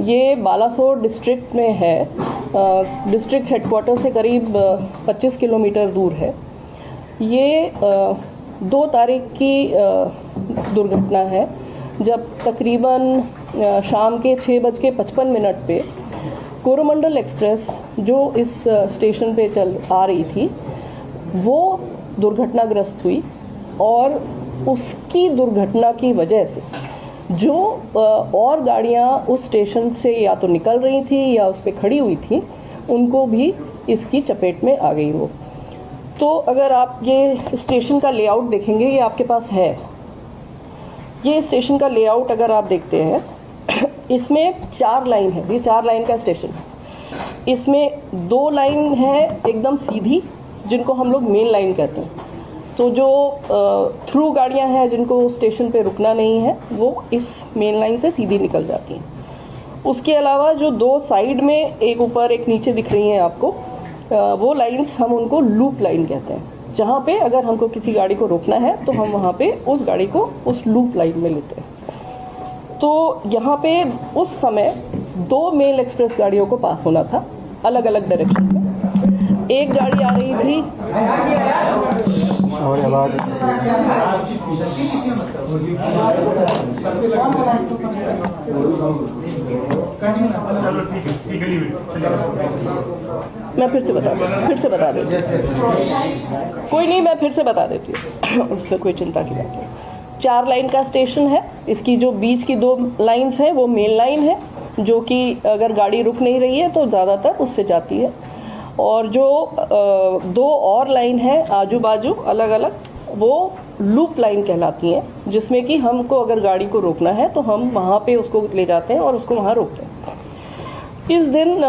ये बालासोर डिस्ट्रिक्ट में है। डिस्ट्रिक्ट हेडक्वार्टर से करीब 25 किलोमीटर दूर है। ये 2 तारीख की दुर्घटना है, जब तकरीबन शाम के 6:55 पे कोरोमंडल एक्सप्रेस जो इस स्टेशन पे चल आ रही थी वो दुर्घटनाग्रस्त हुई, और उसकी दुर्घटना की वजह से जो और गाड़ियाँ उस स्टेशन से या तो निकल रही थी या उस पर खड़ी हुई थी, उनको भी इसकी चपेट में आ गई वो। तो अगर आप ये स्टेशन का लेआउट देखेंगे, ये आपके पास है, ये स्टेशन का लेआउट अगर आप देखते हैं, इसमें 4 लाइन है, ये 4 लाइन का स्टेशन है। इसमें 2 लाइन है एकदम सीधी, जिनको हम लोग मेन लाइन कहते हैं। तो जो थ्रू गाड़ियां हैं जिनको स्टेशन पे रुकना नहीं है, वो इस मेन लाइन से सीधी निकल जाती हैं। उसके अलावा जो 2 साइड में, एक ऊपर एक नीचे दिख रही हैं आपको, वो लाइंस हम उनको लूप लाइन कहते हैं, जहाँ पे अगर हमको किसी गाड़ी को रोकना है तो हम वहाँ पे उस गाड़ी को उस लूप लाइन में लेते हैं। तो यहाँ पे उस समय 2 मेल एक्सप्रेस गाड़ियों को पास होना था, अलग अलग डायरेक्शन में। एक गाड़ी आ रही थी और मैं फिर से बता देती हूँ। कोई नहीं, मैं फिर से बता देती हूँ, उसमें कोई चिंता की बात नहीं। 4 लाइन का स्टेशन है। इसकी जो बीच की 2 लाइंस हैं वो मेन लाइन है, जो कि अगर गाड़ी रुक नहीं रही है तो ज़्यादातर उससे जाती है। और जो 2 और लाइन है आजू बाजू अलग अलग, वो लूप लाइन कहलाती हैं, जिसमें कि हमको अगर गाड़ी को रोकना है तो हम वहाँ पे उसको ले जाते हैं और उसको वहाँ रोकते हैं। इस दिन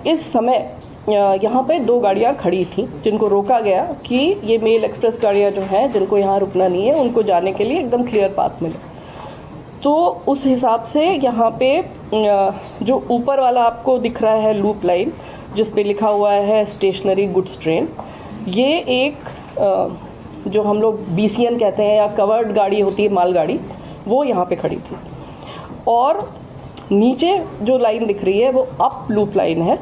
इस समय यहाँ पे 2 गाड़ियाँ खड़ी थी जिनको रोका गया कि ये मेल एक्सप्रेस गाड़ियाँ जो हैं जिनको यहाँ रुकना नहीं है, उनको जाने के लिए एकदम क्लियर पाथ मिले। तो उस हिसाब से यहाँ पे जो ऊपर वाला आपको दिख रहा है लूप लाइन, जिस पे लिखा हुआ है स्टेशनरी गुड्स ट्रेन, ये एक जो हम लोग BCN कहते हैं या कवर्ड गाड़ी होती है, मालगाड़ी, वो यहाँ पे खड़ी थी। और नीचे जो लाइन दिख रही है वो अप लूप लाइन है।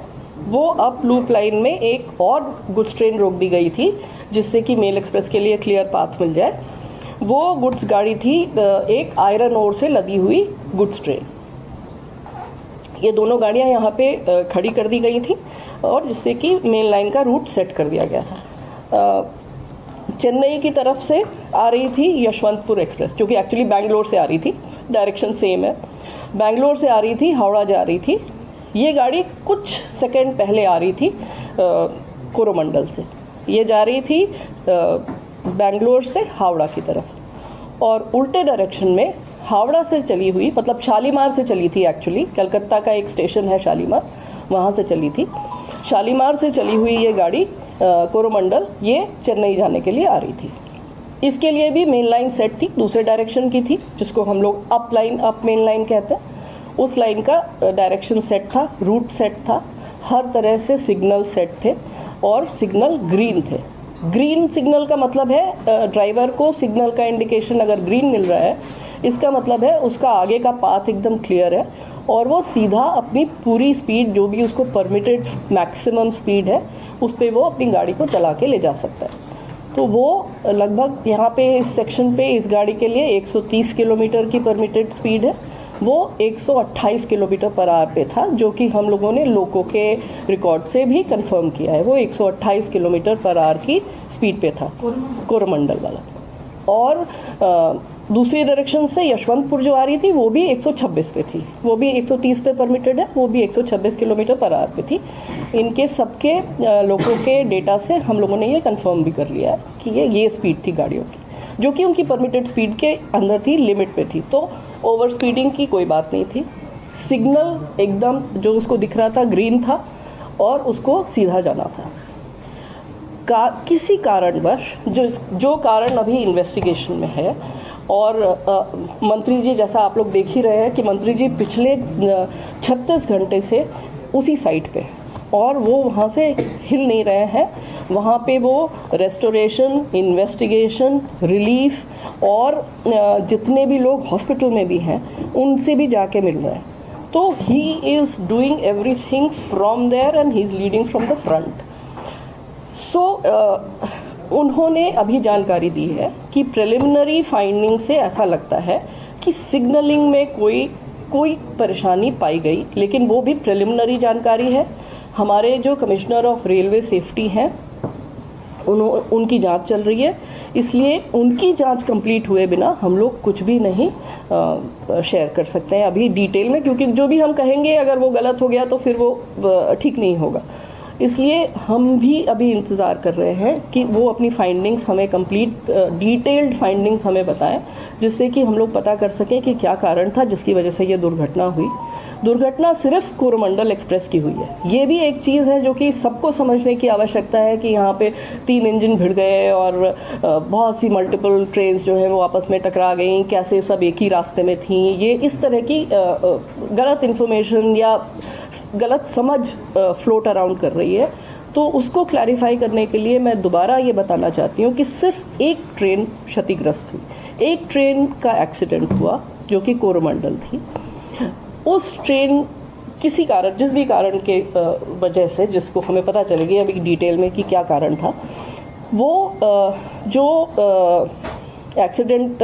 वो अप लूप लाइन में एक और गुड्स ट्रेन रोक दी गई थी, जिससे कि मेल एक्सप्रेस के लिए क्लियर पाथ मिल जाए। वो गुड्स गाड़ी थी एक आयरन ओर से लदी हुई गुड्स ट्रेन। ये दोनों गाड़ियाँ यहाँ पे खड़ी कर दी गई थी, और जिससे कि मेन लाइन का रूट सेट कर दिया गया था। चेन्नई की तरफ से आ रही थी यशवंतपुर एक्सप्रेस, जो कि एक्चुअली बैंगलोर से आ रही थी, डायरेक्शन सेम है। बैंगलोर से आ रही थी, हावड़ा जा रही थी। ये गाड़ी कुछ सेकंड पहले आ रही थी कोरोमंडल से। ये जा रही थी बैंगलोर से हावड़ा की तरफ, और उल्टे डायरेक्शन में हावड़ा से चली हुई, मतलब शालीमार से चली थी एक्चुअली, कलकत्ता का एक स्टेशन है शालीमार, वहाँ से चली थी। शालीमार से चली हुई ये गाड़ी कोरोमंडल ये चेन्नई जाने के लिए आ रही थी। इसके लिए भी मेन लाइन सेट थी, दूसरे डायरेक्शन की थी, जिसको हम लोग अप मेन लाइन कहते हैं। उस लाइन का डायरेक्शन सेट था, रूट सेट था, हर तरह से सिग्नल सेट थे, और सिग्नल ग्रीन थे। ग्रीन सिग्नल का मतलब है ड्राइवर को सिग्नल का इंडिकेशन अगर ग्रीन मिल रहा है, इसका मतलब है उसका आगे का पाथ एकदम क्लियर है, और वो सीधा अपनी पूरी स्पीड, जो भी उसको परमिटेड मैक्सिमम स्पीड है, उस पर वो अपनी गाड़ी को चला के ले जा सकता है। तो वो लगभग यहाँ पे इस सेक्शन पे इस गाड़ी के लिए 130 किलोमीटर की परमिटेड स्पीड है। वो 128 किलोमीटर पर आवर पे था, जो कि हम लोगों ने लोको के रिकॉर्ड से भी कंफर्म किया है। वो 128 किलोमीटर पर आवर की स्पीड पे था कोरोमंडल वाला। और दूसरी डायरेक्शन से यशवंतपुर जो आ रही थी वो भी 126 पे थी, वो भी 130 पे परमिटेड है, वो भी 126 किलोमीटर पर आवर पे थी। इनके सबके लोगों के डेटा से हम लोगों ने ये कंफर्म भी कर लिया है कि ये स्पीड थी गाड़ियों की, जो कि उनकी परमिटेड स्पीड के अंदर थी, लिमिट पे थी। तो ओवर स्पीडिंग की कोई बात नहीं थी। सिग्नल एकदम जो उसको दिख रहा था ग्रीन था, और उसको सीधा जाना था। किसी कारणवश जो कारण अभी इन्वेस्टिगेशन में है, और मंत्री जी, जैसा आप लोग देख ही रहे हैं कि मंत्री जी पिछले 36 घंटे से उसी साइट पे, और वो वहाँ से हिल नहीं रहे हैं। वहाँ पे वो रेस्टोरेशन, इन्वेस्टिगेशन, रिलीफ, और जितने भी लोग हॉस्पिटल में भी हैं उनसे भी जाके मिल रहे हैं। तो he is doing everything from there and he is leading from the front. So उन्होंने अभी जानकारी दी है कि प्रिलिमिनरी फाइंडिंग से ऐसा लगता है कि सिग्नलिंग में कोई परेशानी पाई गई, लेकिन वो भी प्रिलिमिनरी जानकारी है। हमारे जो कमिश्नर ऑफ रेलवे सेफ्टी हैं उनकी जांच चल रही है, इसलिए उनकी जांच कंप्लीट हुए बिना हम लोग कुछ भी नहीं शेयर कर सकते हैं अभी डिटेल में, क्योंकि जो भी हम कहेंगे अगर वो गलत हो गया तो फिर वो ठीक नहीं होगा। इसलिए हम भी अभी इंतज़ार कर रहे हैं कि वो अपनी फाइंडिंग्स हमें कंप्लीट डिटेल्ड फाइंडिंग्स हमें बताएं, जिससे कि हम लोग पता कर सकें कि क्या कारण था जिसकी वजह से ये दुर्घटना हुई। दुर्घटना सिर्फ कोरोमंडल एक्सप्रेस की हुई है। ये भी एक चीज़ है जो कि सबको समझने की आवश्यकता है कि यहाँ पे 3 इंजन भिड़ गए और बहुत सी मल्टीपल ट्रेन्स जो हैं वो आपस में टकरा गई, कैसे सब एक ही रास्ते में थीं। ये इस तरह की गलत इन्फॉर्मेशन या गलत समझ फ्लोट अराउंड कर रही है। तो उसको क्लैरिफाई करने के लिए मैं दोबारा ये बताना चाहती हूँ कि सिर्फ एक ट्रेन क्षतिग्रस्त हुई, एक ट्रेन का एक्सीडेंट हुआ जो कि कोरोमंडल थी। उस ट्रेन किसी कारण, जिस भी कारण के वजह से, जिसको हमें पता चलेगी अभी डिटेल में कि क्या कारण था, वो जो एक्सीडेंट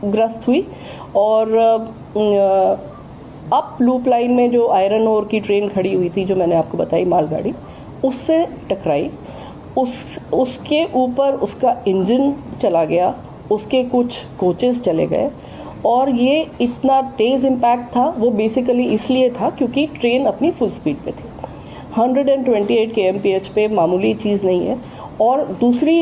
ग्रस्त हुई और अप लूप लाइन में जो आयरन ओर की ट्रेन खड़ी हुई थी, जो मैंने आपको बताई मालगाड़ी, उससे टकराई। उसके ऊपर उसका इंजन चला गया, उसके कुछ कोचेस चले गए और ये इतना तेज़ इम्पैक्ट था। वो बेसिकली इसलिए था क्योंकि ट्रेन अपनी फुल स्पीड पे थी। 128 kmph पे मामूली चीज़ नहीं है। और दूसरी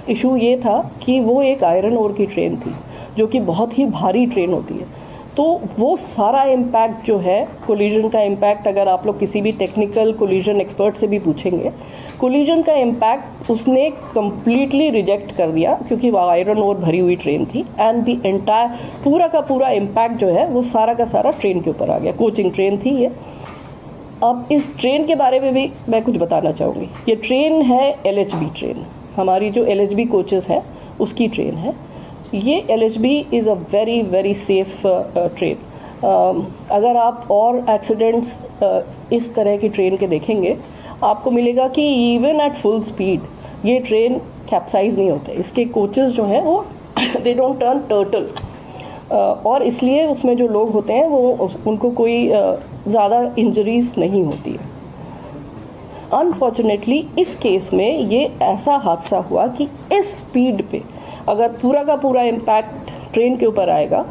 इशू ये था कि वो एक आयरन ओर की ट्रेन थी जो कि बहुत ही भारी ट्रेन होती है। तो वो सारा इम्पैक्ट जो है, कोलिजन का इम्पैक्ट, अगर आप लोग किसी भी टेक्निकल कोलिजन एक्सपर्ट से भी पूछेंगे, कोलिजन का इम्पैक्ट उसने कम्प्लीटली रिजेक्ट कर दिया क्योंकि वो आयरन ओर भरी हुई ट्रेन थी। एंड द एंटायर पूरा का पूरा इम्पैक्ट जो है वो सारा का सारा ट्रेन के ऊपर आ गया। कोचिंग ट्रेन थी ये। अब इस ट्रेन के बारे में भी मैं कुछ बताना चाहूँगी। ये ट्रेन है LHB ट्रेन, हमारी जो LHB कोचेस हैं उसकी ट्रेन है ये। LHB is a very very safe train. अगर आप और एक्सीडेंट्स इस तरह की ट्रेन के देखेंगे, आपको मिलेगा कि इवन एट फुल स्पीड ये ट्रेन कैप्साइज नहीं होते। इसके कोचेस जो हैं वो दे डोंट टर्न टर्टल, और इसलिए उसमें जो लोग होते हैं वो उनको कोई ज़्यादा इंजरीज नहीं होती है। अनफॉर्चुनेटली इस केस में ये ऐसा हादसा हुआ कि इस स्पीड पे अगर पूरा का पूरा इम्पैक्ट ट्रेन के ऊपर आएगा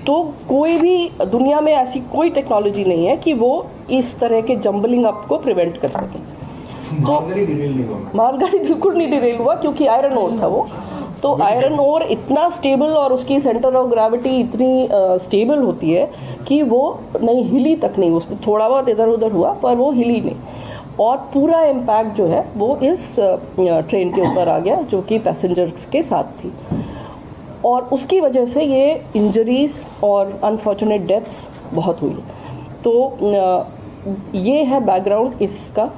तो कोई भी दुनिया में ऐसी कोई टेक्नोलॉजी नहीं है कि वो इस तरह के जंबलिंग अप को प्रिवेंट कर सके। तो मालगाड़ी बिल्कुल नहीं डिरेल हुआ क्योंकि आयरन ओर था वो। तो आयरन ओर इतना स्टेबल और उसकी सेंटर ऑफ ग्रेविटी इतनी स्टेबल होती है कि वो नहीं हिली तक नहीं, उसमें थोड़ा बहुत इधर उधर हुआ पर वो हिली नहीं। और पूरा इम्पैक्ट जो है वो इस ट्रेन के ऊपर आ गया जो कि पैसेंजर्स के साथ थी, और उसकी वजह से ये इंजरीज और अनफॉर्चुनेट डेथ्स बहुत हुई। तो ये है बैकग्राउंड इसका।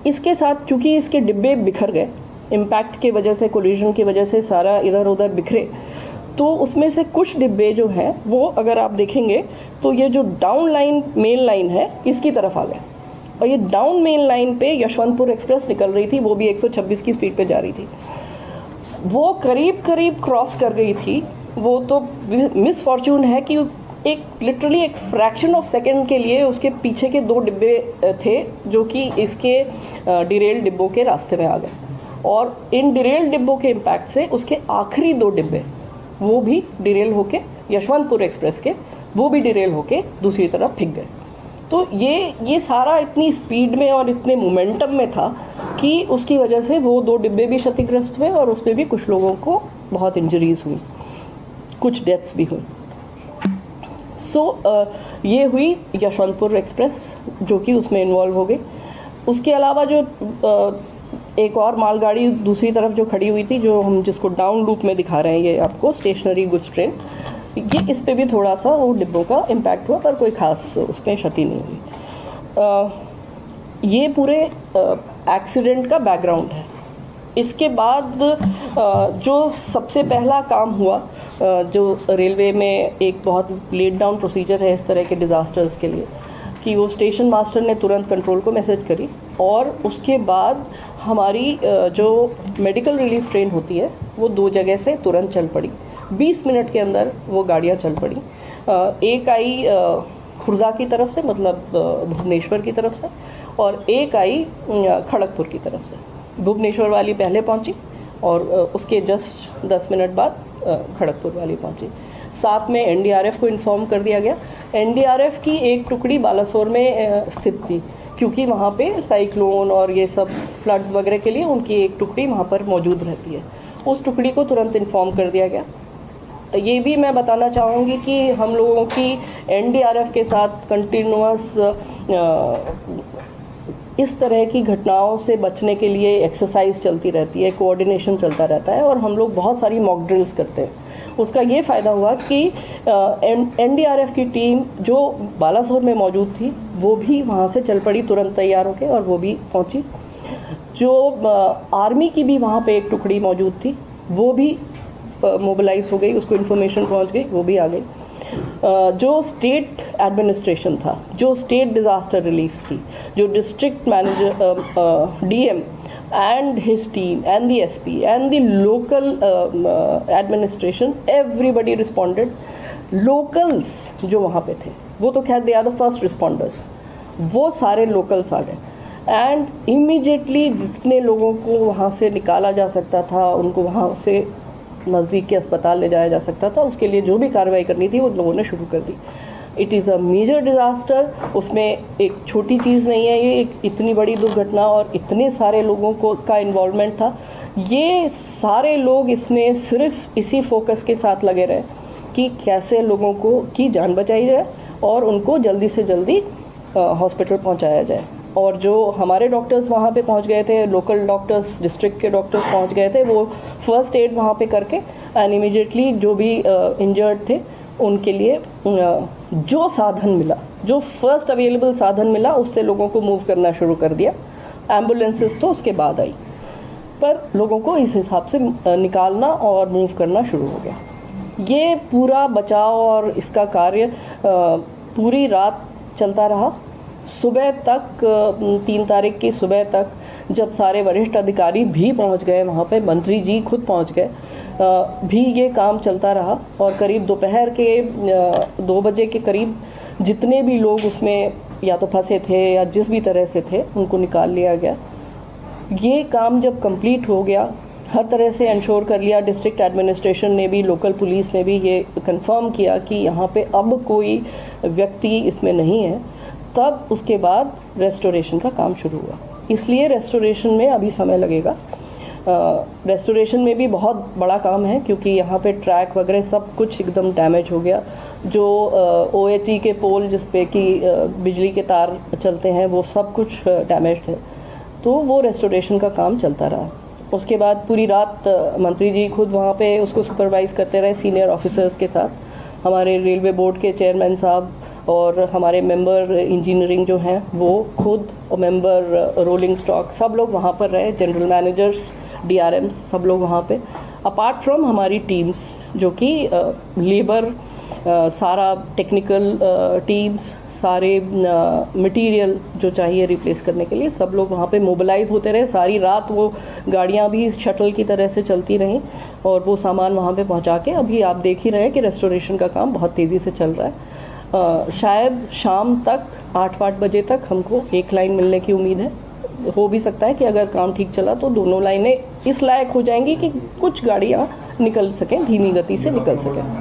इसके साथ चूँकि इसके डिब्बे बिखर गए इम्पैक्ट के वजह से, कोलिजन की वजह से सारा इधर उधर बिखरे, तो उसमें से कुछ डिब्बे जो हैं वो अगर आप देखेंगे तो ये जो डाउन लाइन मेन लाइन है इसकी तरफ आ गए। और ये डाउन मेन लाइन पे यशवंतपुर एक्सप्रेस निकल रही थी, वो भी 126 की स्पीड पे जा रही थी। वो करीब क्रॉस कर गई थी। वो तो मिस फॉर्चून है कि एक लिटरली एक फ्रैक्शन ऑफ सेकेंड के लिए उसके पीछे के 2 डिब्बे थे जो कि इसके डिरेल डिब्बों के रास्ते में आ गए, और इन डिरेल डिब्बों के इम्पैक्ट से उसके आखिरी 2 डिब्बे वो भी डिरेल होके, यशवंतपुर एक्सप्रेस के, वो भी डिरेल होके दूसरी तरफ फिक गए। तो ये सारा इतनी स्पीड में और इतने मोमेंटम में था कि उसकी वजह से वो 2 डिब्बे भी क्षतिग्रस्त हुए और उसमें भी कुछ लोगों को बहुत इंजरीज हुई, कुछ डेथ्स भी हुई। सो ये हुई यशवंतपुर एक्सप्रेस जो कि उसमें इन्वॉल्व हो गई। उसके अलावा जो एक और मालगाड़ी दूसरी तरफ जो खड़ी हुई थी, जो हम जिसको डाउन लूप में दिखा रहे हैं ये आपको, स्टेशनरी गुड्स ट्रेन, ये इस पे भी थोड़ा सा वो डिब्बों का इम्पैक्ट हुआ पर कोई खास उसमें क्षति नहीं हुई। ये पूरे एक्सीडेंट का बैकग्राउंड है। इसके बाद जो सबसे पहला काम हुआ, जो रेलवे में एक बहुत लेट डाउन प्रोसीजर है इस तरह के डिज़ास्टर्स के लिए, कि वो स्टेशन मास्टर ने तुरंत कंट्रोल को मैसेज करी और उसके बाद हमारी जो मेडिकल रिलीफ ट्रेन होती है वो 2 जगह से तुरंत चल पड़ी। 20 मिनट के अंदर वो गाड़ियाँ चल पड़ी। एक आई खुर्दा की तरफ से, मतलब भुवनेश्वर की तरफ से, और एक आई खड़गपुर की तरफ से। भुवनेश्वर वाली पहले पहुंची और उसके जस्ट 10 मिनट बाद खड़गपुर वाली पहुंची। साथ में एनडीआरएफ को इन्फॉर्म कर दिया गया। एनडीआरएफ की एक टुकड़ी बालासोर में स्थित थी, क्योंकि वहाँ पे साइक्लोन और ये सब फ्लड्स वगैरह के लिए उनकी एक टुकड़ी वहाँ पर मौजूद रहती है। उस टुकड़ी को तुरंत इन्फॉर्म कर दिया गया। ये भी मैं बताना चाहूँगी कि हम लोगों की एनडीआरएफ के साथ कंटिन्यूअस इस तरह की घटनाओं से बचने के लिए एक्सरसाइज चलती रहती है, कोऑर्डिनेशन चलता रहता है और हम लोग बहुत सारी मॉक ड्रिल्स करते हैं। उसका ये फ़ायदा हुआ कि एनडीआरएफ की टीम जो बालासोर में मौजूद थी वो भी वहाँ से चल पड़ी तुरंत तैयार होकर और वो भी पहुँची। जो आर्मी की भी वहाँ पे एक टुकड़ी मौजूद थी वो भी मोबिलाइज हो गई, उसको इन्फॉर्मेशन पहुँच गई, वो भी आ गई। जो स्टेट एडमिनिस्ट्रेशन था, जो स्टेट डिज़ास्टर रिलीफ थी, जो district manager DM and his team and the SP and the local administration, everybody responded. Locals जो वहाँ पे थे वो तो खैर they are the first responders, वो सारे locals आ गए and immediately जितने लोगों को वहाँ से निकाला जा सकता था उनको वहाँ से नज़दीक के अस्पताल ले जाया जा सकता था। उसके लिए जो भी कार्रवाई करनी थी वो लोगों ने शुरू कर दी। It is a major disaster, उसमें एक छोटी चीज़ नहीं है, ये एक इतनी बड़ी दुर्घटना और इतने सारे लोगों को का इन्वॉल्वमेंट था। ये सारे लोग इसमें सिर्फ इसी फोकस के साथ लगे रहे कि कैसे लोगों को की जान बचाई जाए और उनको जल्दी से जल्दी हॉस्पिटल पहुंचाया जाए। और जो हमारे डॉक्टर्स वहाँ पे पहुँच गए थे, लोकल डॉक्टर्स, डिस्ट्रिक्ट के डॉक्टर्स पहुँच गए थे, वो फर्स्ट एड वहाँ पे करके एंड इमीडिएटली जो भी इंजर्ड थे उनके लिए जो साधन मिला, जो फर्स्ट अवेलेबल साधन मिला उससे लोगों को मूव करना शुरू कर दिया। एम्बुलेंसेस तो उसके बाद आई, पर लोगों को इस हिसाब से निकालना और मूव करना शुरू हो गया। ये पूरा बचाव और इसका कार्य पूरी रात चलता रहा। सुबह तक 3 तारीख की सुबह तक जब सारे वरिष्ठ अधिकारी भी पहुंच गए वहाँ पे, मंत्री जी खुद पहुँच गए, भी ये काम चलता रहा और करीब दोपहर के 2 बजे के करीब जितने भी लोग उसमें या तो फंसे थे या जिस भी तरह से थे उनको निकाल लिया गया। ये काम जब कंप्लीट हो गया, हर तरह से इंश्योर कर लिया, डिस्ट्रिक्ट एडमिनिस्ट्रेशन ने भी, लोकल पुलिस ने भी ये कंफर्म किया कि यहाँ पे अब कोई व्यक्ति इसमें नहीं है, तब उसके बाद रेस्टोरेशन का काम शुरू हुआ। इसलिए रेस्टोरेशन में अभी समय लगेगा। रेस्टोरेशन में भी बहुत बड़ा काम है क्योंकि यहाँ पे ट्रैक वगैरह सब कुछ एकदम डैमेज हो गया। जो OHE के पोल जिस पे कि बिजली के तार चलते हैं वो सब कुछ डैमेज्ड है, तो वो रेस्टोरेशन का काम चलता रहा। उसके बाद पूरी रात मंत्री जी खुद वहाँ पे उसको सुपरवाइज़ करते रहे सीनियर ऑफिसर्स के साथ। हमारे रेलवे बोर्ड के चेयरमैन साहब और हमारे मेंबर इंजीनियरिंग जो हैं वो खुद, और मेंबर रोलिंग स्टॉक, सब लोग वहाँ पर रहे, जनरल मैनेजर्स, DRMs, सब लोग वहाँ पे। अपार्ट फ्रॉम हमारी टीम्स जो कि लेबर, सारा टेक्निकल टीम्स, सारे मटेरियल जो चाहिए रिप्लेस करने के लिए, सब लोग वहाँ पे मोबिलाइज होते रहे। सारी रात वो गाड़ियाँ भी शटल की तरह से चलती रहीं और वो सामान वहाँ पे पहुँचा के अभी आप देख ही रहे हैं कि रेस्टोरेशन का काम बहुत तेज़ी से चल रहा है। शायद शाम तक 8-8 बजे तक हमको एक लाइन मिलने की उम्मीद है। हो भी सकता है कि अगर काम ठीक चला तो दोनों लाइनें इस लायक हो जाएंगी कि कुछ गाड़ियाँ निकल सकें, धीमी गति से निकल सकें।